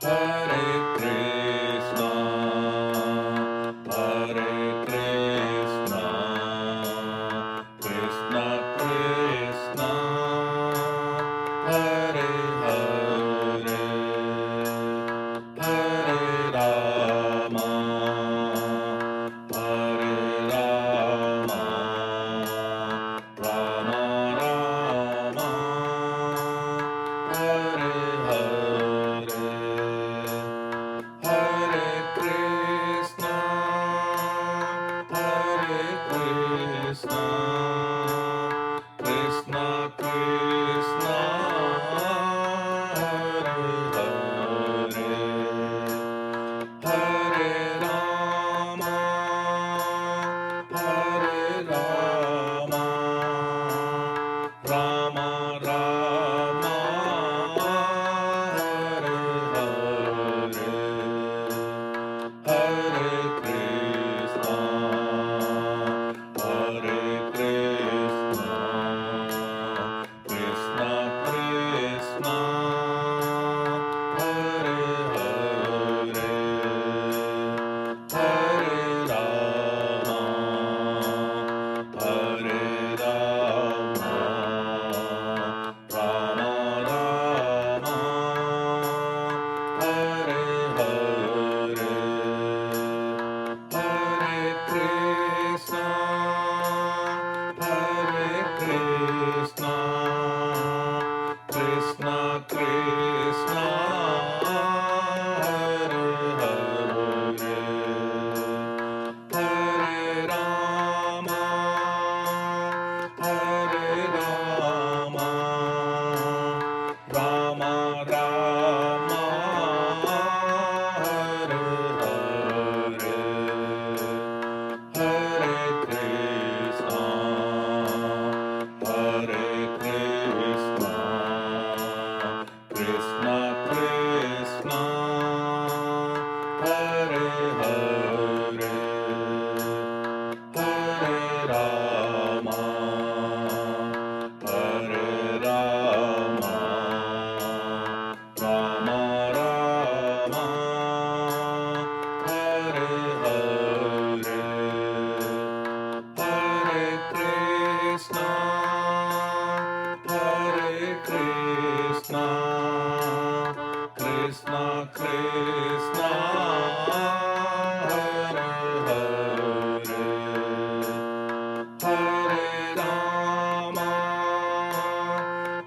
Hare Krishna, Hare Krishna, Krishna Krishna, Hare Hare, Hare Rama, Hare Rama, Rama Rama, Hare Hare. Hare Krishna, Hare Krishna, Krishna Krishna, Hare Hare, Hare Rama, Hare Rama, Rama Rama, Hare Hare. Hare Krishna, Hare Krishna, Krishna Krishna, Hare Hare, Hare Rama, Hare Rama, Rama Rama, Hare Hare. Hare Krishna, Hare Krishna, Krishna Krishna, Hare Hare, Hare Rama, Hare Rama, Rama Rama, Hare Hare. Hare Krishna, Hare Krishna, Krishna Krishna, Hare Hare, Hare Rama, Hare Rama, Rama Rama, Hare Hare. Hare Krishna, Hare Krishna, Krishna Krishna, Hare Hare, Hare Rama,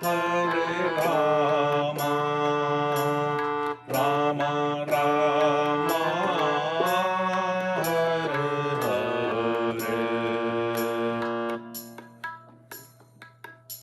Hare Rama, Rama Rama,